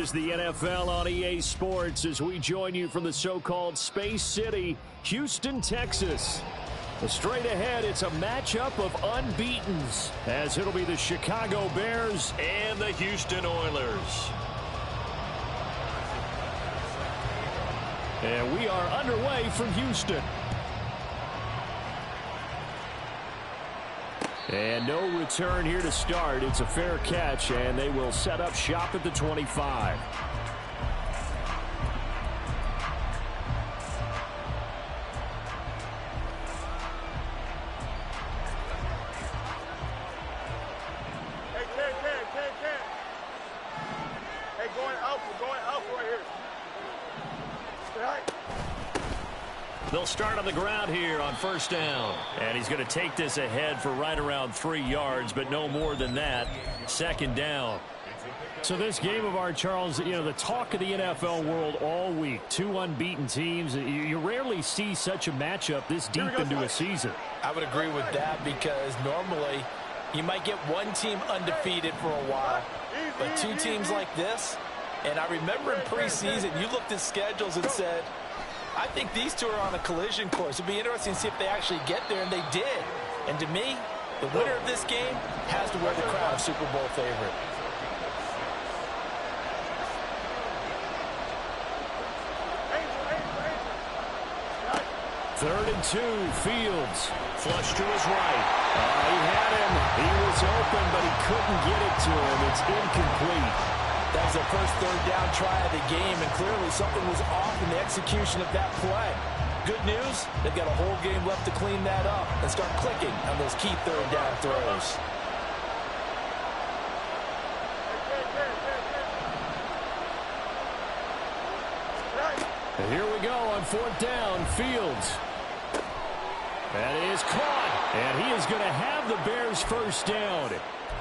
Is the NFL on EA Sports as we join you from the so-called Space City, Houston, Texas. Straight ahead, it's a matchup of unbeatens, as it'll be the Chicago Bears and the Houston Oilers. And we are underway from Houston. And no return here to start. It's a fair catch, and they will set up shop at the 25. Hey, going up right here. Stay high. They'll start on the ground here on first down. And he's going to take this ahead for right around 3 yards, but no more than that. Second down. So this game of ours, Charles, you know, the talk of the NFL world all week. Two unbeaten teams. You rarely see such a matchup this deep into a season. I would agree with that because normally you might get one team undefeated for a while, but two teams like this, and I remember in preseason you looked at schedules and said, I think these two are on a collision course. It'd be interesting to see if they actually get there, and they did. And to me, the winner of this game has to wear the crown of Super Bowl favorite. Third and 2, Fields. Flush to his right. He had him. He was open, but he couldn't get it to him. It's incomplete. That was their first third down try of the game, and clearly something was off in the execution of that play. Good news, they've got a whole game left to clean that up and start clicking on those key third down throws. And here we go on fourth down, Fields. That is caught, and he is going to have the Bears first down.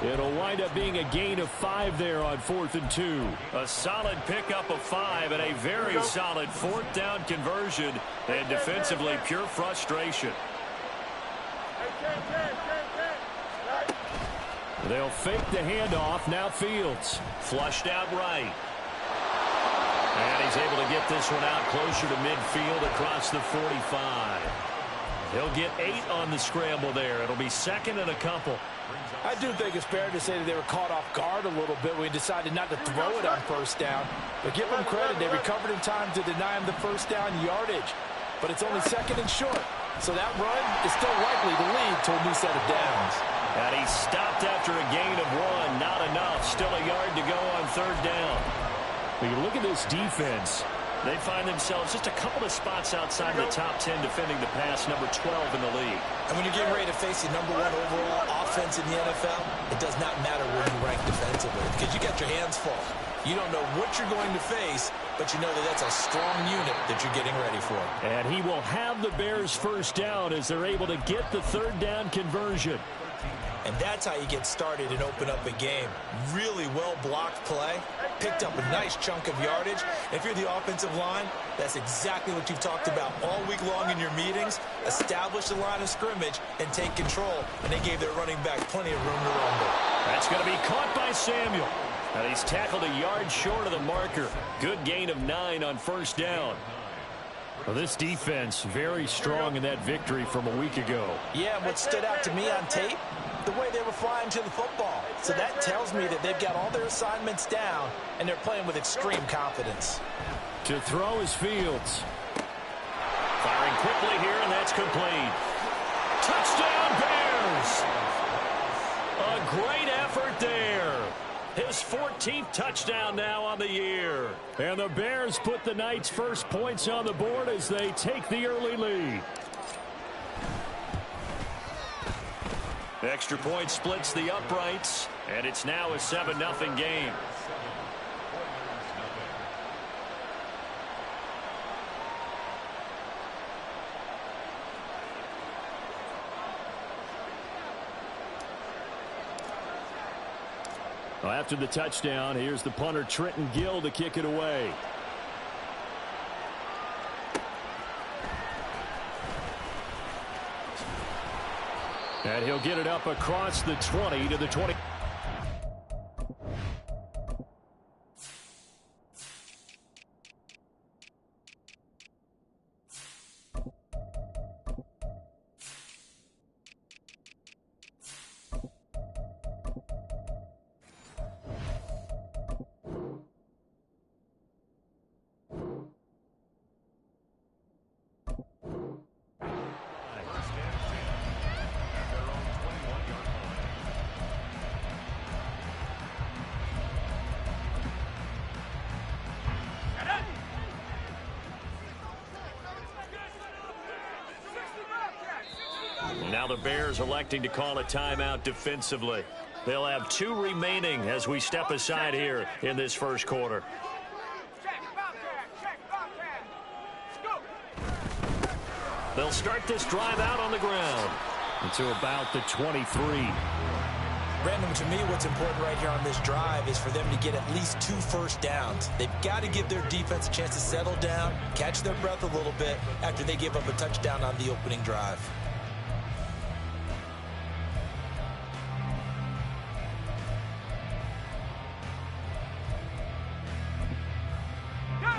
It'll wind up being a gain of 5 there on 4th and 2. A solid pickup of 5 and a very solid fourth down conversion. And defensively, pure frustration. They'll fake the handoff. Now Fields. Flushed out right. And he's able to get this one out closer to midfield across the 45. He'll get 8 on the scramble there. It'll be second and a couple. I do think it's fair to say that they were caught off guard a little bit when we decided not to throw it on first down. But give them credit, they recovered in time to deny him the first down yardage. But it's only second and short, so that run is still likely to lead to a new set of downs. And he stopped after a gain of 1. Not enough. Still a yard to go on third down. When you look at this defense, they find themselves just a couple of spots outside the top 10 defending the pass, number 12 in the league. And when you're getting ready to face the number 1 overall offense in the NFL, it does not matter where you rank defensively because you got your hands full. You don't know what you're going to face, but you know that that's a strong unit that you're getting ready for. And he will have the Bears first down as they're able to get the third down conversion. And that's how you get started and open up a game. Really well-blocked play. Picked up a nice chunk of yardage. If you're the offensive line, that's exactly what you've talked about all week long in your meetings. Establish the line of scrimmage and take control. And they gave their running back plenty of room to rumble. That's going to be caught by Samuel. And he's tackled a yard short of the marker. Good gain of 9 on first down. Well, this defense very strong in that victory from a week ago. Yeah, and what stood out to me on tape, the way they were flying to the football. So that tells me that they've got all their assignments down, and they're playing with extreme confidence. To throw is Fields. Firing quickly here, and that's complete. Touchdown, Bears! A great effort there. His 14th touchdown now on the year. And the Bears put the Knights' first points on the board as they take the early lead. Extra point splits the uprights, and it's now a 7-0 game. Well, after the touchdown, here's the punter Trenton Gill to kick it away. And he'll get it up across the 20 to the 20. Now the Bears electing to call a timeout defensively. They'll have 2 remaining as we step aside here in this first quarter. They'll start this drive out on the ground into about the 23. Brandon, to me, what's important right here on this drive is for them to get at least 2 first downs. They've got to give their defense a chance to settle down, catch their breath a little bit after they give up a touchdown on the opening drive.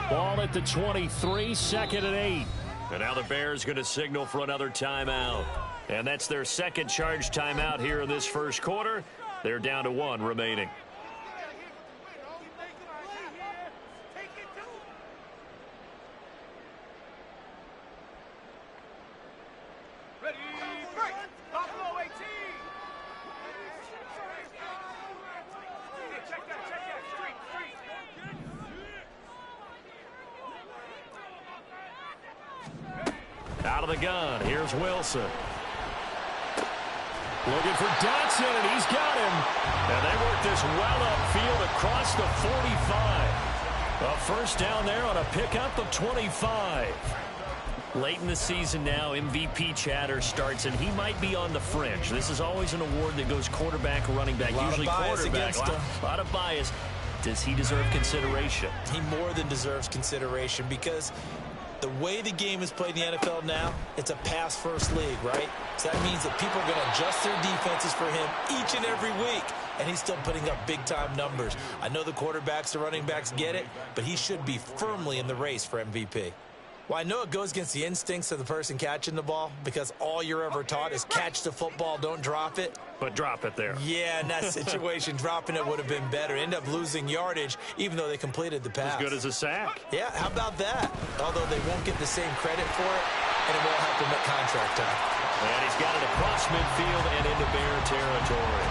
Ball at the 23, 2nd and 8. And now the Bears going to signal for another timeout. And that's their second charge timeout here in this first quarter. They're down to 1 remaining. Out of the gun, here's Wilson. Looking for Dotson, and he's got him. And they work this well upfield across the 45. A first down there on a pickup of 25. Late in the season now, MVP chatter starts, and he might be on the fringe. This is always an award that goes quarterback, running back, usually quarterback. A lot of bias. Does he deserve consideration? He more than deserves consideration because the way the game is played in the NFL now, it's a pass-first league, right? So that means that people are going to adjust their defenses for him each and every week, and he's still putting up big-time numbers. I know the quarterbacks, the running backs get it, but he should be firmly in the race for MVP. Well, I know it goes against the instincts of the person catching the ball because all you're ever taught is catch the football, don't drop it. But drop it there. Yeah, in that situation, dropping it would have been better. End up losing yardage, even though they completed the pass. As good as a sack. Yeah, how about that? Although they won't get the same credit for it, and it won't help them at contract time. And he's got it across midfield and into Bear territory.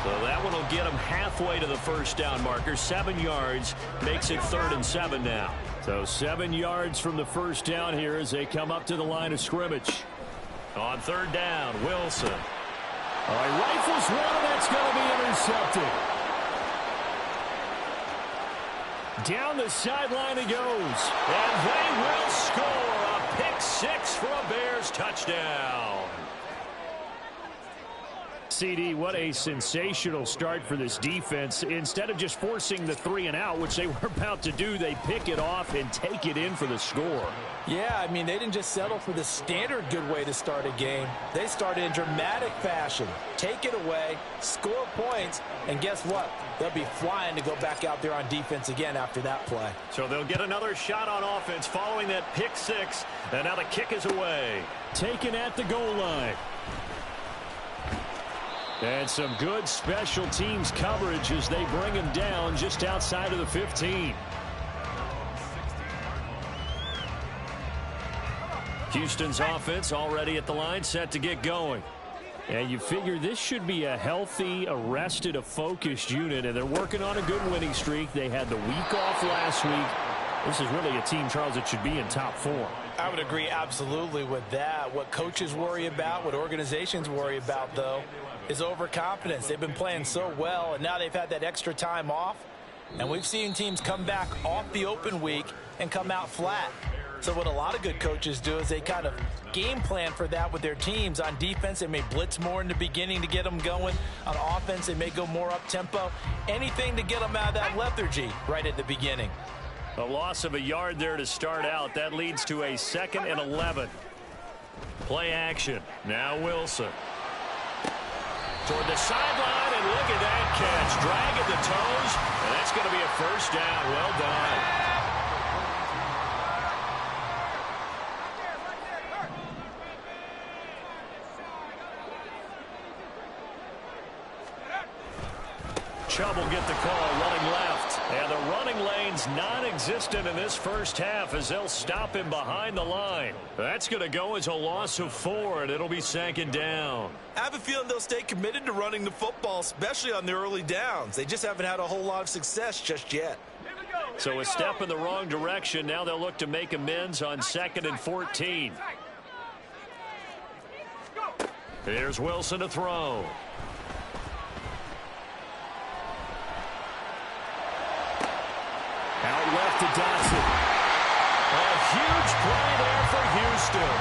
So that one will get him halfway to the first down marker. 7 yards makes it 3rd and 7 now. So 7 yards from the first down here as they come up to the line of scrimmage. On 3rd down, Wilson. All right, rifles one, and that's going to be intercepted. Down the sideline he goes. And they will score a pick 6 for a Bears touchdown. CD, what a sensational start for this defense. Instead of just forcing the 3 and out, which they were about to do, they pick it off and take it in for the score. Yeah, I mean, they didn't just settle for the standard good way to start a game. They started in dramatic fashion. Take it away, score points, and guess what? They'll be flying to go back out there on defense again after that play. So they'll get another shot on offense following that pick 6, and now the kick is away. Taken at the goal line. And some good special teams coverage as they bring him down just outside of the 15. Houston's offense already at the line, set to get going. And you figure this should be a healthy, arrested, a focused unit, and they're working on a good winning streak. They had the week off last week. This is really a team, Charles, that should be in top form. I would agree absolutely with that. What coaches worry about, what organizations worry about, though, is overconfidence. They've been playing so well, and now they've had that extra time off. And we've seen teams come back off the open week and come out flat. So what a lot of good coaches do is they kind of game plan for that with their teams. On defense, they may blitz more in the beginning to get them going. On offense, they may go more up-tempo. Anything to get them out of that lethargy right at the beginning. A loss of a yard there to start out. That leads to a 2nd and 11. Play action. Now Wilson. Toward the sideline, and look at that catch. Dragging the toes, and that's going to be a first down. Well done. Chubb will get the call, running left. And the running lane's non-existent in this first half as they'll stop him behind the line. That's going to go as a loss of 4, and it'll be 2nd down. I have a feeling they'll stay committed to running the football, especially on their early downs. They just haven't had a whole lot of success just yet. So a step in the wrong direction. Now they'll look to make amends on 2nd and 14. Here's Wilson to throw. Out left to Dotson. A huge play there for Houston.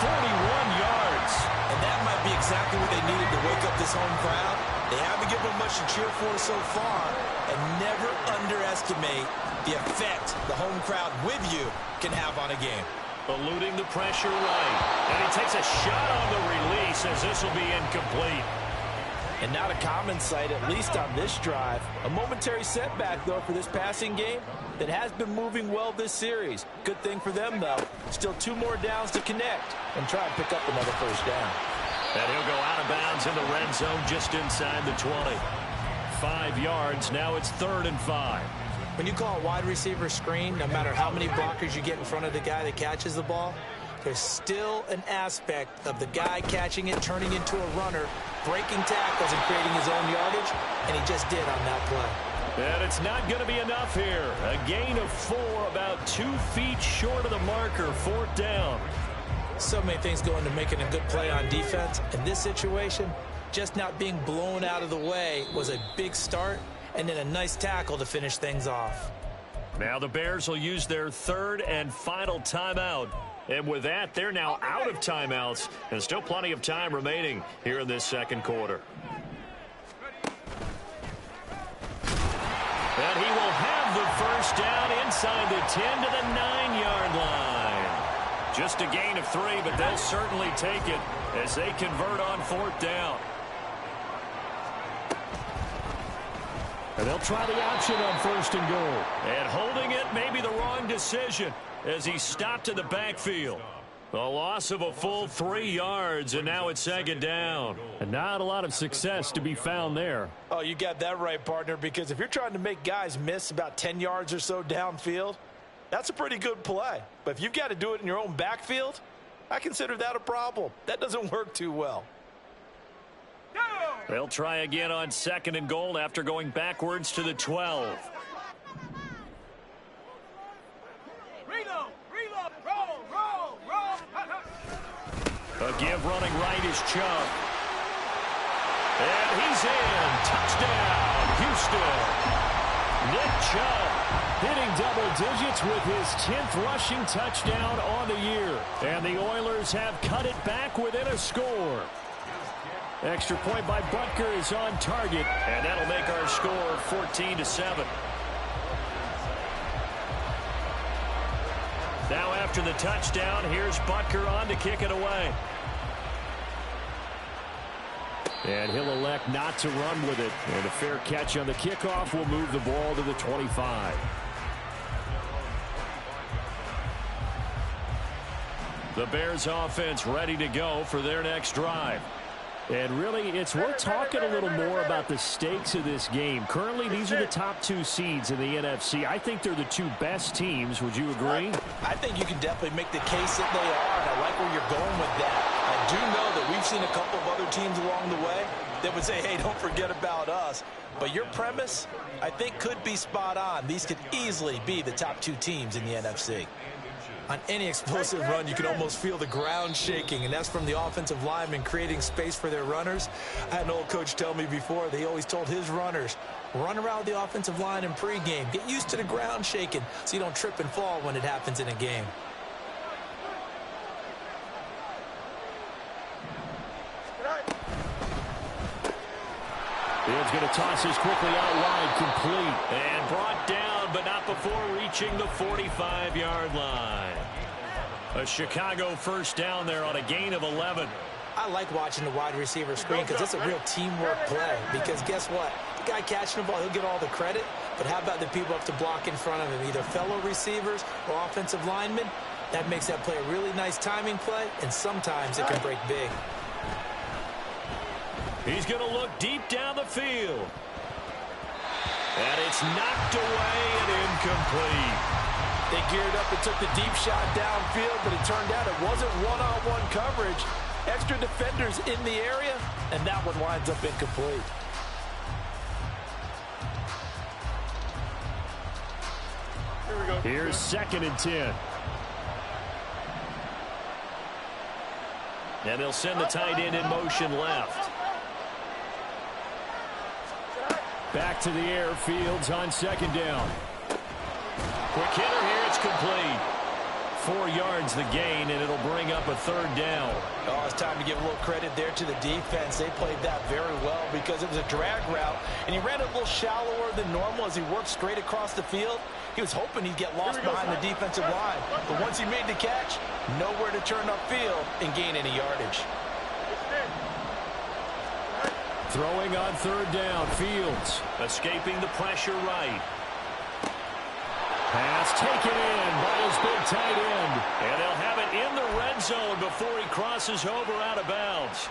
41 yards. And that might be exactly what they needed to wake up this home crowd. They haven't given them much to cheer for so far. And never underestimate the effect the home crowd with you can have on a game. Eluding the pressure right. And he takes a shot on the release as this will be incomplete. And not a common sight, at least on this drive. A momentary setback, though, for this passing game that has been moving well this series. Good thing for them, though. Still 2 more downs to connect and try and pick up another first down. And he'll go out of bounds in the red zone just inside the 20. 5 yards. Now it's 3rd and 5. When you call a wide receiver screen, no matter how many blockers you get in front of the guy that catches the ball, there's still an aspect of the guy catching it, turning into a runner, breaking tackles and creating his own yardage, and he just did on that play. And it's not going to be enough here. A gain of 4, about 2 feet short of the marker, 4th down. So many things go into making a good play on defense. In this situation, just not being blown out of the way was a big start, and then a nice tackle to finish things off. Now the Bears will use their 3rd and final timeout. And with that, they're now out of timeouts, and still plenty of time remaining here in this 2nd quarter. And he will have the first down inside the 10 to the 9-yard line. Just a gain of 3, but they'll certainly take it as they convert on 4th down. And they'll try the option on 1st and goal. And holding it may be the wrong decision as he stopped in the backfield. A loss of a full 3 yards, and now it's 2nd down. And not a lot of success to be found there. Oh, you got that right, partner, because if you're trying to make guys miss about 10 yards or so downfield, that's a pretty good play. But if you've got to do it in your own backfield, I consider that a problem. That doesn't work too well. They'll try again on 2nd and goal after going backwards to the 12. A give running right is Chubb. And he's in. Touchdown, Houston. Nick Chubb hitting double digits with his 10th rushing touchdown on the year. And the Oilers have cut it back within a score. Extra point by Butker is on target, and that'll make our score 14-7. Now after the touchdown, here's Butker on to kick it away. And he'll elect not to run with it. And a fair catch on the kickoff will move the ball to the 25. The Bears offense ready to go for their next drive. And really, it's worth talking a little more about the stakes of this game. Currently, these are the top 2 seeds in the NFC. I think they're the 2 best teams. Would you agree? I think you can definitely make the case that they are, and I like where you're going with that. I do know that we've seen a couple of other teams along the way that would say, hey, don't forget about us. But your premise, I think, could be spot on. These could easily be the top 2 teams in the NFC. On any explosive run, you can almost feel the ground shaking, and that's from the offensive linemen creating space for their runners. I had an old coach tell me before, they always told his runners, run around the offensive line in pregame. Get used to the ground shaking so you don't trip and fall when it happens in a game. Fields going to toss this quickly out wide, complete, and brought down, but not before reaching the 45-yard line. A Chicago first down there on a gain of 11. I like watching the wide receiver screen because it's a real teamwork play. Because guess what? The guy catching the ball, he'll get all the credit. But how about the people up to block in front of him, either fellow receivers or offensive linemen? That makes that play a really nice timing play, and sometimes it can break big. He's going to look deep down the field. And it's knocked away and incomplete. They geared up and took the deep shot downfield, but it turned out it wasn't one-on-one coverage. Extra defenders in the area, and that one winds up incomplete. Here we go. Here's 2nd and 10. And they'll send the tight end in motion left. Back to the air. Fields on second down. Quick hitter here. It's complete. 4 yards the gain, and it'll bring up a third down. Oh, it's time to give a little credit there to the defense. They played that very well because it was a drag route, and he ran it a little shallower than normal as he worked straight across the field. He was hoping he'd get lost behind the defensive line, but once he made the catch, nowhere to turn upfield and gain any yardage. Throwing on third down. Fields escaping the pressure right. Pass taken in by his big tight end. And they'll have it in the red zone before he crosses over out of bounds.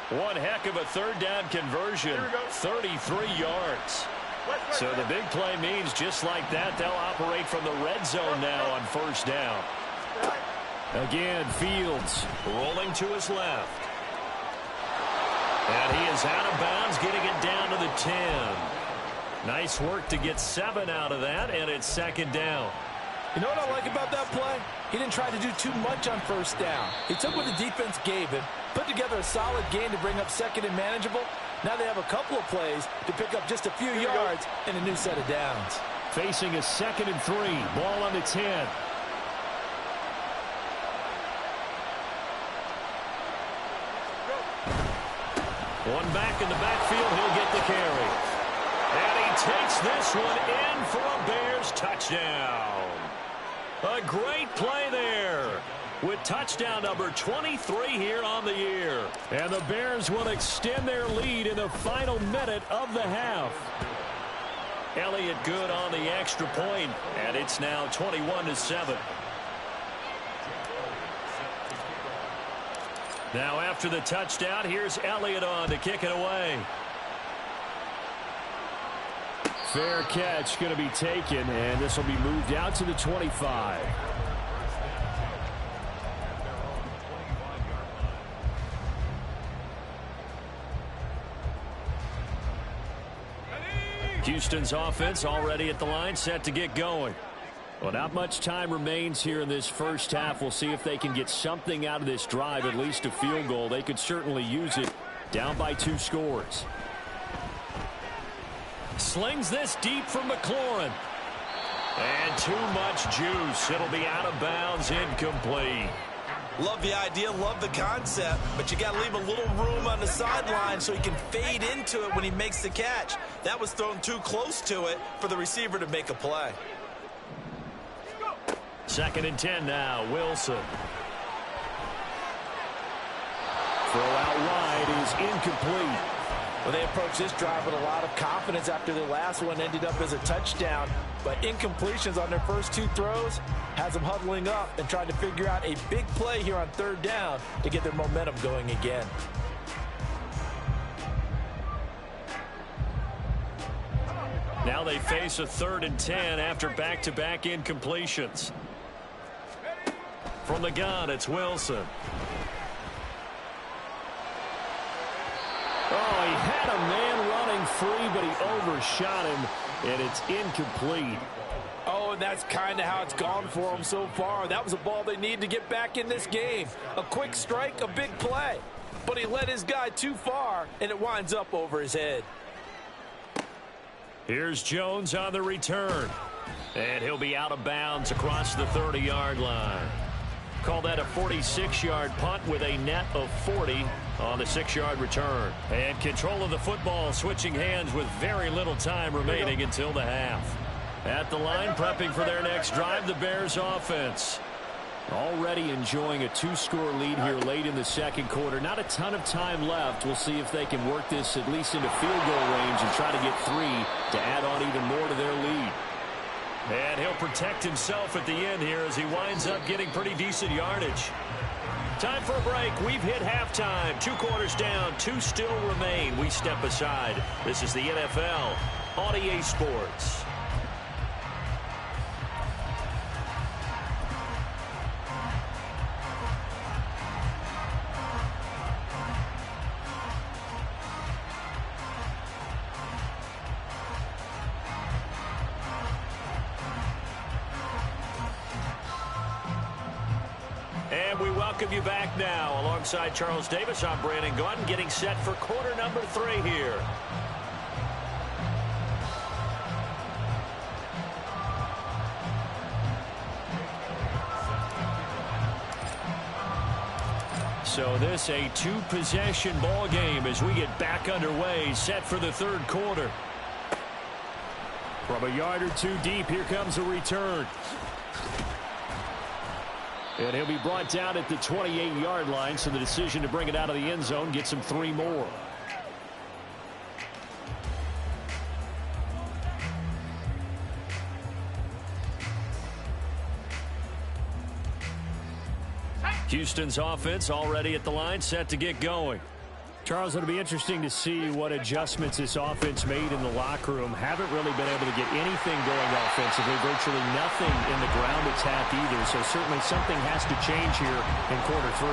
One heck of a third down conversion. 33 yards. So the big play means just like that, they'll operate from the red zone now on first down. Again, Fields rolling to his left. And he is out of bounds, getting it down to the 10. Nice work to get 7 out of that, and it's second down. You know what I like about that play? He didn't try to do too much on first down. He took what the defense gave him, put together a solid gain to bring up second and manageable. Now they have a couple of plays to pick up just a few yards and a new set of downs. Facing a 2nd and 3. Ball on the 10. One back in the backfield. He'll get the carry. And he takes this one in for a Bears touchdown. A great play there with touchdown number 23 here on the year. And the Bears will extend their lead in the final minute of the half. Elliott good on the extra point, and it's now 21-7. Now after the touchdown, here's Elliott on to kick it away. Fair catch going to be taken, and this will be moved out to the 25. Houston's offense already at the line, set to get going. Well, not much time remains here in this first half. We'll see if they can get something out of this drive, at least a field goal. They could certainly use it. Down by 2 scores. Slings this deep from McLaurin. And too much juice. It'll be out of bounds, incomplete. Love the idea, love the concept, but you got to leave a little room on the sideline so he can fade into it when he makes the catch. That was thrown too close to it for the receiver to make a play. 2nd and 10 now. Wilson. Throw out wide is incomplete. Well, they approach this drive with a lot of confidence after the last one ended up as a touchdown. But incompletions on their first 2 throws has them huddling up and trying to figure out a big play here on third down to get their momentum going again. Now they face a 3rd and 10 after back-to-back incompletions. From the gun, it's Wilson. Oh, he had a man running free, but he overshot him, and it's incomplete. Oh, and that's kind of how it's gone for him so far. That was a ball they need to get back in this game. A quick strike, a big play. But he led his guy too far, and it winds up over his head. Here's Jones on the return. And he'll be out of bounds across the 30-yard line. Call that a 46-yard punt with a net of 40 on the 6-yard return. And control of the football switching hands with very little time remaining until the half. At the line, prepping for their next drive, the Bears offense. Already enjoying a 2-score lead here late in the second quarter. Not a ton of time left. We'll see if they can work this at least into field goal range and try to get 3 to add on even more to their lead. And he'll protect himself at the end here as he winds up getting pretty decent yardage. Time for a break. We've hit halftime. 2 quarters down. 2 still remain. We step aside. This is the NFL on EA Sports. And we welcome you back now. Alongside Charles Davis, I'm Brandon Gaudin, getting set for quarter number 3 here. So this a 2-possession ball game as we get back underway, set for the third quarter. From a yard or 2 deep, here comes a return. And he'll be brought down at the 28-yard line, so the decision to bring it out of the end zone gets him 3 more. Houston's offense already at the line, set to get going. Charles, it'll be interesting to see what adjustments this offense made in the locker room. Haven't really been able to get anything going offensively, virtually nothing in the ground attack either. So certainly something has to change here in quarter 3.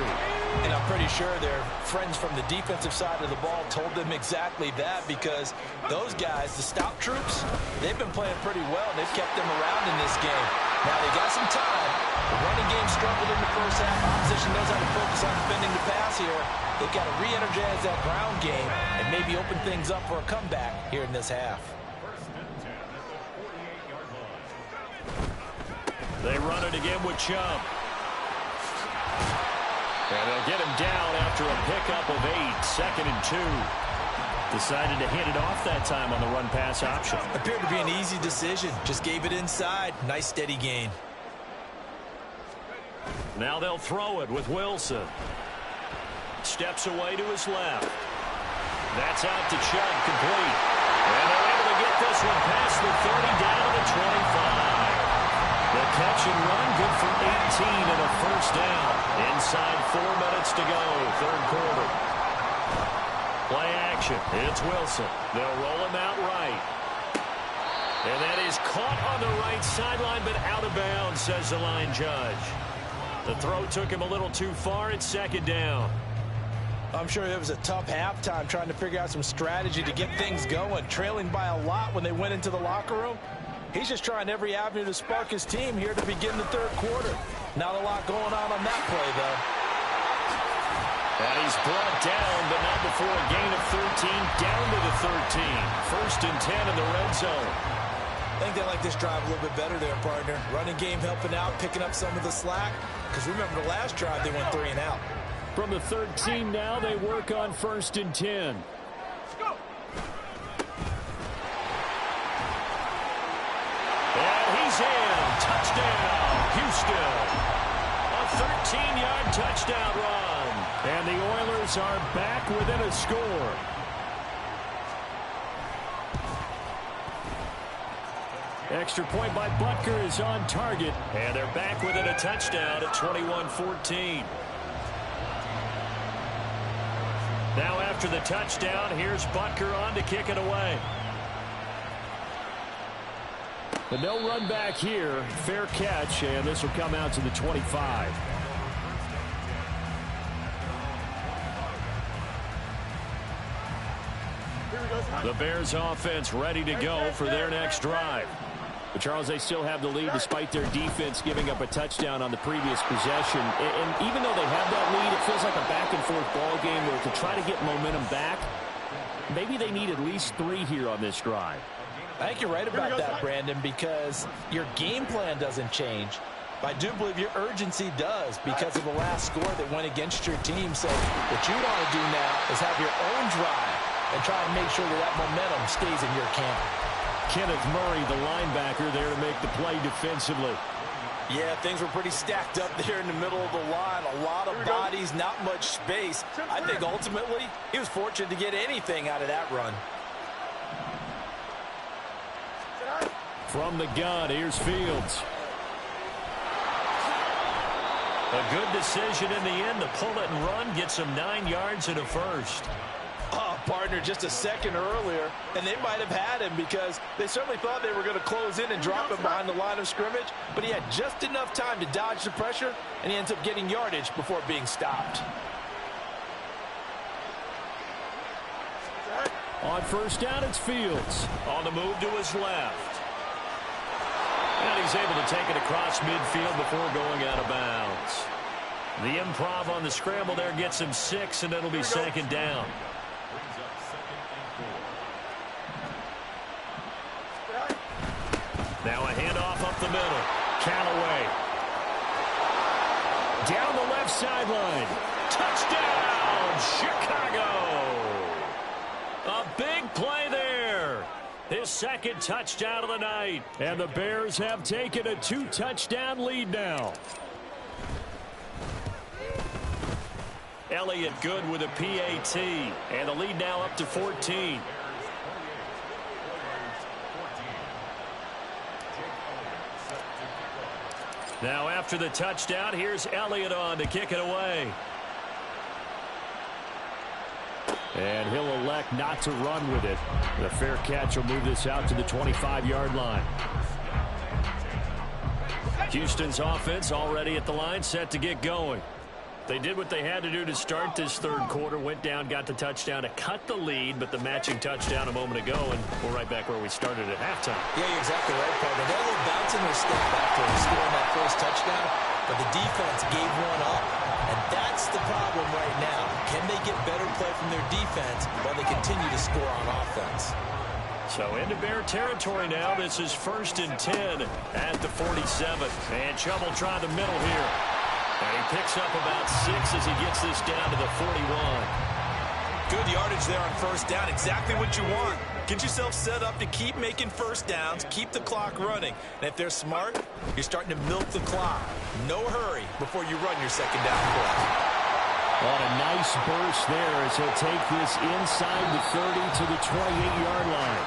And I'm pretty sure their friends from the defensive side of the ball told them exactly that, because those guys, the stout troops, they've been playing pretty well. They've kept them around in this game. Now they got some time. The running game struggled in the first half. Opposition knows how to focus on defending the pass here. They've got to re-energize that ground game and maybe open things up for a comeback here in this half. They run it again with Chubb. And they'll get him down after a pickup of 8, 2nd and 2. Decided to hand it off that time on the run-pass option. Appeared to be an easy decision. Just gave it inside. Nice steady gain. Now they'll throw it with Wilson. Steps away to his left. That's out to Chubb, complete. And they're able to get this one past the 30, down to the 25. The catch and run, good for 18 and a first down. Inside 4 minutes to go, third quarter. Play action. It's Wilson. They'll roll him out right. And that is caught on the right sideline, but out of bounds, says the line judge. The throw took him a little too far. It's 2nd down. I'm sure it was a tough halftime trying to figure out some strategy to get things going. Trailing by a lot when they went into the locker room. He's just trying every avenue to spark his team here to begin the third quarter. Not a lot going on that play, though. And he's brought down, but not before a gain of 13, down to the 13. 1st and 10 in the red zone. I think they like this drive a little bit better there, partner. Running game helping out, picking up some of the slack. Because remember the last drive, they went 3 and out. From the 13 now, they work on 1st and 10. Let's go. And he's in. Touchdown, Houston. A 13-yard touchdown run. And the Oilers are back within a score. Extra point by Butker is on target. And they're back within a touchdown at 21-14. Now after the touchdown, here's Butker on to kick it away. But no run back here. Fair catch, and this will come out to the 25. The Bears offense ready to go for their next drive. But Charles, they still have the lead despite their defense giving up a touchdown on the previous possession. And even though they have that lead, it feels like a back-and-forth ball game where to try to get momentum back, maybe they need at least 3 here on this drive. I think you're right about that, Brandon, because your game plan doesn't change. But I do believe your urgency does because of the last score that went against your team. So what you want to do now is have your own drive and try to make sure that momentum stays in your camp. Kenneth Murray, the linebacker, there to make the play defensively. Yeah, things were pretty stacked up there in the middle of the line. A lot of bodies, not much space. I think ultimately he was fortunate to get anything out of that run. From the gun, here's Fields. A good decision in the end to pull it and run, gets him 9 yards and a first. Partner, just a second earlier, and they might have had him because they certainly thought they were going to close in and drop him behind the line of scrimmage, but he had just enough time to dodge the pressure, and he ends up getting yardage before being stopped. On 1st down, it's Fields. On the move to his left. And he's able to take it across midfield before going out of bounds. The improv on the scramble there gets him 6, and it'll be second down. Now a handoff up the middle. Callaway. Down the left sideline. Touchdown, Chicago. A big play there. His second touchdown of the night. And the Bears have taken a 2-touchdown lead now. Elliott good with a PAT. And the lead now up to 14. Now after the touchdown, here's Elliott on to kick it away. And he'll elect not to run with it. The fair catch will move this out to the 25-yard line. Houston's offense already at the line, set to get going. They did what they had to do to start this third quarter, went down, got the touchdown to cut the lead, but the matching touchdown a moment ago, and we're right back where we started at halftime. Yeah, you're exactly right, partner. They're a little bouncing their step after scoring that first touchdown, but the defense gave one up, and that's the problem right now. Can they get better play from their defense while they continue to score on offense? So into Bear territory now. This is 1st and 10 at the 47. And Chubb will try the middle here. And he picks up about 6 as he gets this down to the 41. Good yardage there on first down. Exactly what you want. Get yourself set up to keep making first downs, keep the clock running. And if they're smart, you're starting to milk the clock. No hurry before you run your second down play. On a nice burst there as he'll take this inside the 30 to the 28-yard line.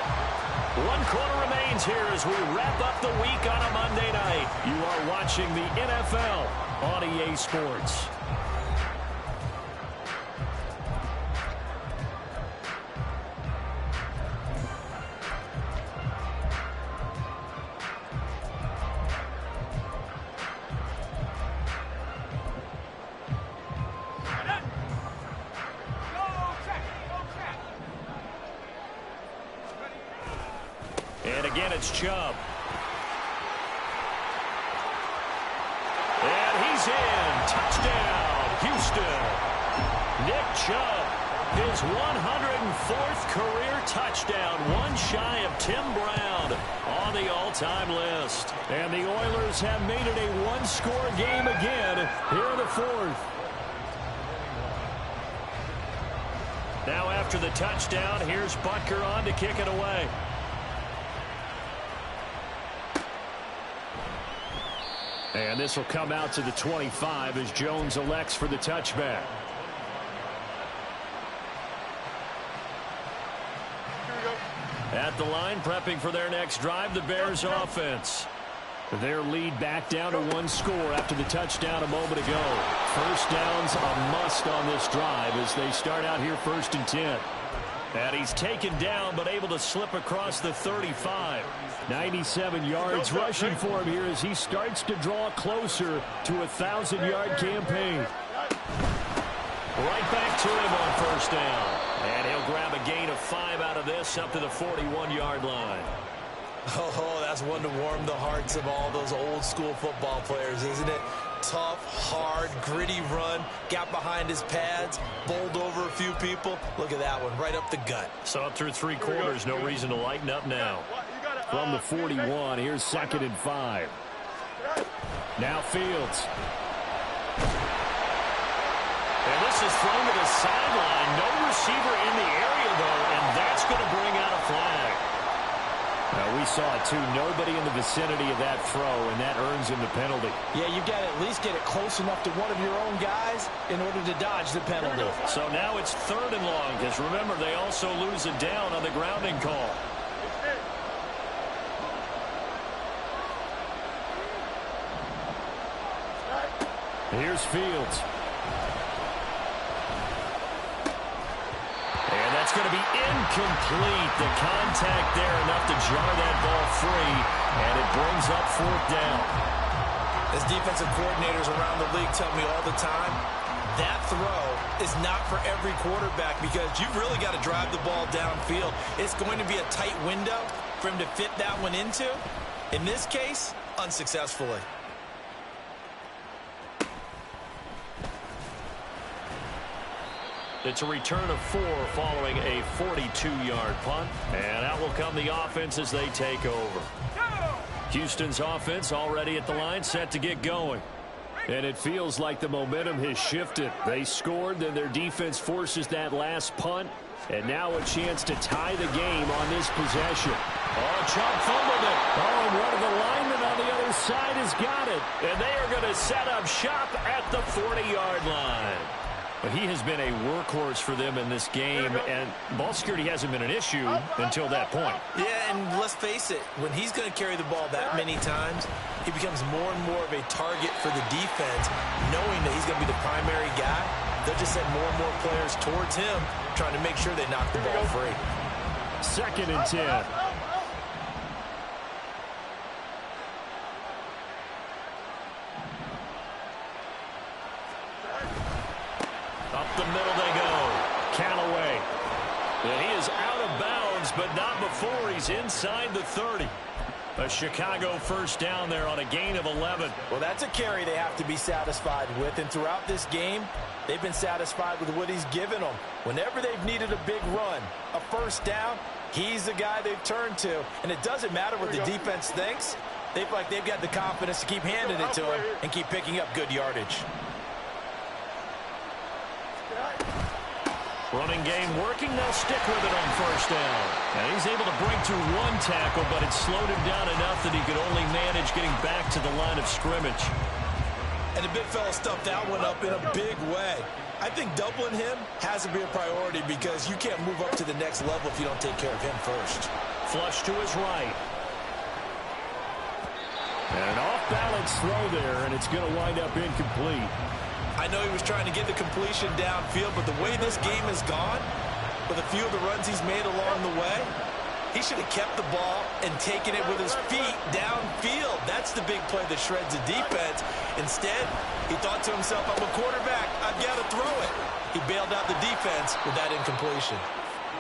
1 quarter remains here as we wrap up the week on a Monday night. You are watching the NFL on EA Sports. And again, it's Chubb. And he's in. Touchdown, Houston. Nick Chubb, his 104th career touchdown, one shy of Tim Brown on the all-time list. And the Oilers have made it a one-score game again here in the fourth. Now after the touchdown, here's Butker on to kick it away. And this will come out to the 25 as Jones elects for the touchback. At the line, prepping for their next drive, the Bears offense. Their lead back down to 1 score after the touchdown a moment ago. First down's a must on this drive as they start out here 1st and 10. And he's taken down but able to slip across the 35. 97 yards rushing for him here as he starts to draw closer to a 1,000-yard campaign. Right back to him on first down. And he'll grab a gain of 5 out of this up to the 41-yard line. Oh, that's one to warm the hearts of all those old-school football players, isn't it? Tough, hard, gritty run, got behind his pads, bowled over a few people. Look at that one, right up the gut. So up through 3 quarters, no reason to lighten up now. From the 41, here's 2nd and 5. Now Fields. And this is thrown to the sideline. No receiver in the area, though, and that's going to bring out a flag. Now, we saw it, too. Nobody in the vicinity of that throw, and that earns him the penalty. Yeah, you've got to at least get it close enough to one of your own guys in order to dodge the penalty. So now it's 3rd and long, because remember, they also lose it down on the grounding call. Here's Fields. And that's going to be incomplete. The contact there enough to jar that ball free, and it brings up 4th down. As defensive coordinators around the league tell me all the time, that throw is not for every quarterback because you've really got to drive the ball downfield. It's going to be a tight window for him to fit that one into. In this case, unsuccessfully. It's a return of 4 following a 42-yard punt. And out will come the offense as they take over. Houston's offense already at the line, set to get going. And it feels like the momentum has shifted. They scored, then their defense forces that last punt. And now a chance to tie the game on this possession. Oh, Chubb fumbled it. Oh, and one of the linemen on the other side has got it. And they are going to set up shop at the 40-yard line. But he has been a workhorse for them in this game, and ball security hasn't been an issue until that point. Yeah, and let's face it, when he's going to carry the ball that many times, he becomes more and more of a target for the defense, knowing that he's going to be the primary guy. They'll just send more and more players towards him, trying to make sure they knock the ball free. 2nd and 10. Up the middle they go. Callaway. And he is out of bounds, but not before he's inside the 30. A Chicago first down there on a gain of 11. Well, that's a carry they have to be satisfied with. And throughout this game, they've been satisfied with what he's given them. Whenever they've needed a big run, a first down, he's the guy they've turned to. And it doesn't matter what the defense thinks. They feel like they've got the confidence to keep handing it to him and keep picking up good yardage. Running game working. They'll stick with it on first down. And he's able to break through one tackle, but it slowed him down enough that he could only manage getting back to the line of scrimmage. And the big fella stuffed that one up in a big way. I think doubling him has to be a priority because you can't move up to the next level if you don't take care of him first. Flush to his right. And an off-balance throw there, and it's going to wind up incomplete. I know he was trying to get the completion downfield, but the way this game has gone, with a few of the runs he's made along the way, he should have kept the ball and taken it with his feet downfield. That's the big play that shreds the defense. Instead, he thought to himself, I'm a quarterback, I've got to throw it. He bailed out the defense with that incompletion.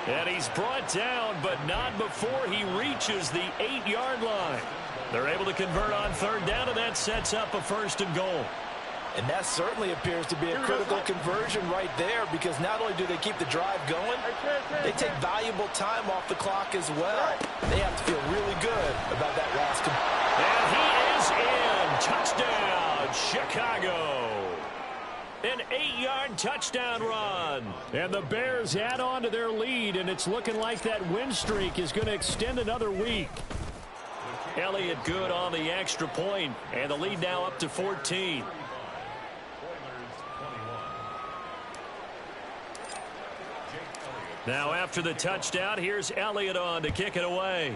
And he's brought down, but not before he reaches the 8-yard line. They're able to convert on third down, and that sets up a 1st and goal. And that certainly appears to be a critical conversion right there because not only do they keep the drive going, they take valuable time off the clock as well. They have to feel really good about that last. And he is in. Touchdown, Chicago. An 8-yard touchdown run. And the Bears add on to their lead, and it's looking like that win streak is going to extend another week. Elliott good on the extra point, and the lead now up to 14. Now after the touchdown, here's Elliott on to kick it away.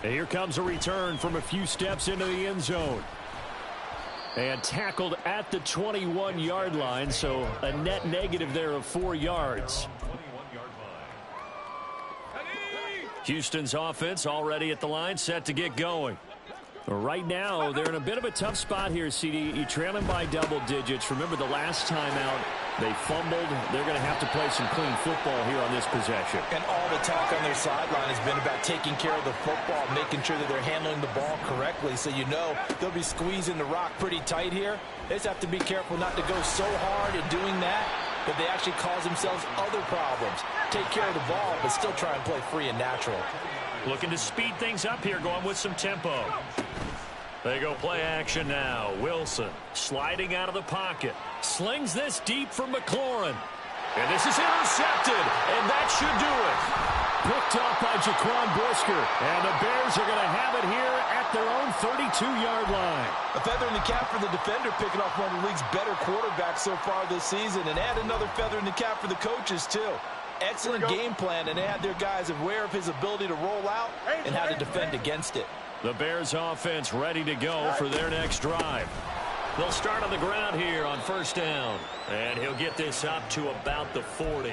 And here comes a return from a few steps into the end zone. And tackled at the 21-yard line, so a net negative there of 4 yards. Houston's offense already at the line, set to get going. Right now, they're in a bit of a tough spot here, CD. You're trailing by double digits. Remember the last time out, they fumbled. They're going to have to play some clean football here on this possession. And all the talk on their sideline has been about taking care of the football, making sure that they're handling the ball correctly. So you know they'll be squeezing the rock pretty tight here. They just have to be careful not to go so hard in doing that that they actually cause themselves other problems. Take care of the ball, but still try and play free and natural. Looking to speed things up here, going with some tempo. They go play action now. Wilson sliding out of the pocket. Slings this deep for McLaurin. And this is intercepted, and that should do it. Picked off by Jaquan Brisker. And the Bears are going to have it here at their own 32-yard line. A feather in the cap for the defender, picking off one of the league's better quarterbacks so far this season. And add another feather in the cap for the coaches, too. Excellent game plan, and they had their guys aware of his ability to roll out and how to defend against it. The Bears offense ready to go for their next drive. They'll start on the ground here on first down. And he'll get this up to about the 40.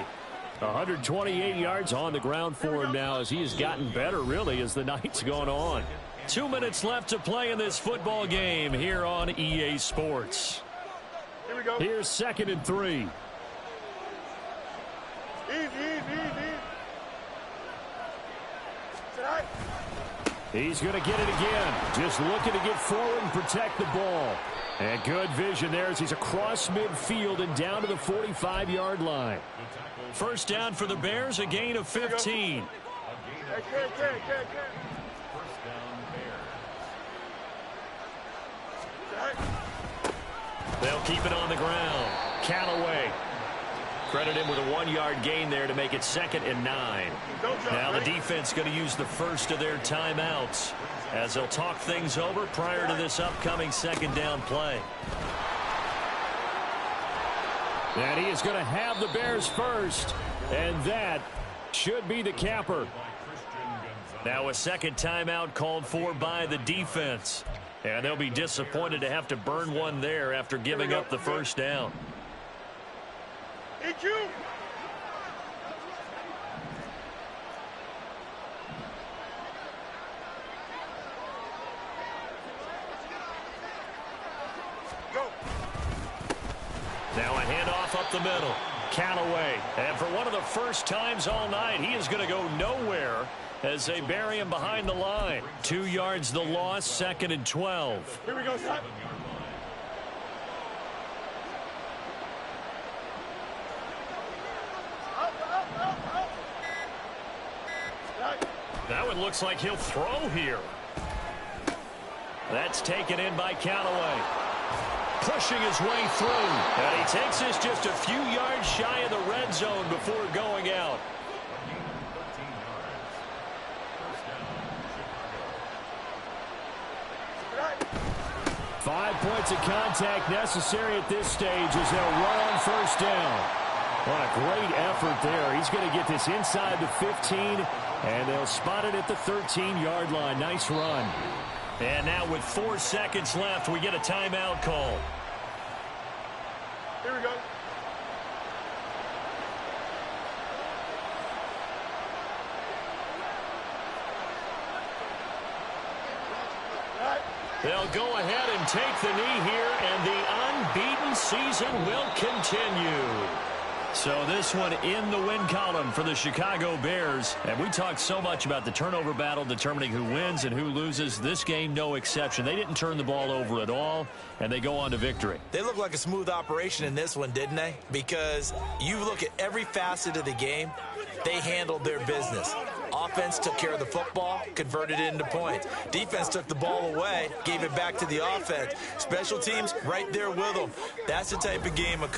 128 yards on the ground for him now as he has gotten better, really, as the night's gone on. 2 minutes left to play in this football game here on EA Sports. Here we go. Here's 2nd and 3. Easy. He's going to get it again. Just looking to get forward and protect the ball. And good vision there as he's across midfield and down to the 45-yard line. First down for the Bears, a gain of 15. They'll keep it on the ground. Callaway. Credit him with a 1-yard gain there to make it 2nd and 9. Now the defense going to use the first of their timeouts as they'll talk things over prior to this upcoming 2nd down play. And he is going to have the Bears first, and that should be the capper. Now a 2nd timeout called for by the defense. And they'll be disappointed to have to burn one there after giving up the first down. Hit you. Go. Now a handoff up the middle. Callaway. And for one of the first times all night, he is going to go nowhere as they bury him behind the line. 2 yards the loss, 2nd and 12. Here we go, son. That one looks like he'll throw here. That's taken in by Callaway. Pushing his way through. And he takes this just a few yards shy of the red zone before going out. Five points of contact necessary at this stage as they'll run on first down. What a great effort there. He's going to get this inside the 15, and they'll spot it at the 13-yard line. Nice run. And now with 4 seconds left, we get a timeout call. Here we go. They'll go ahead and take the knee here, and the unbeaten season will continue. So this one in the win column for the Chicago Bears. And we talked so much about the turnover battle determining who wins and who loses. This game, no exception. They didn't turn the ball over at all, and they go on to victory. They look like a smooth operation in this one, didn't they? Because you look at every facet of the game, they handled their business. Offense took care of the football, converted it into points. Defense took the ball away, gave it back to the offense. Special teams right there with them. That's the type of game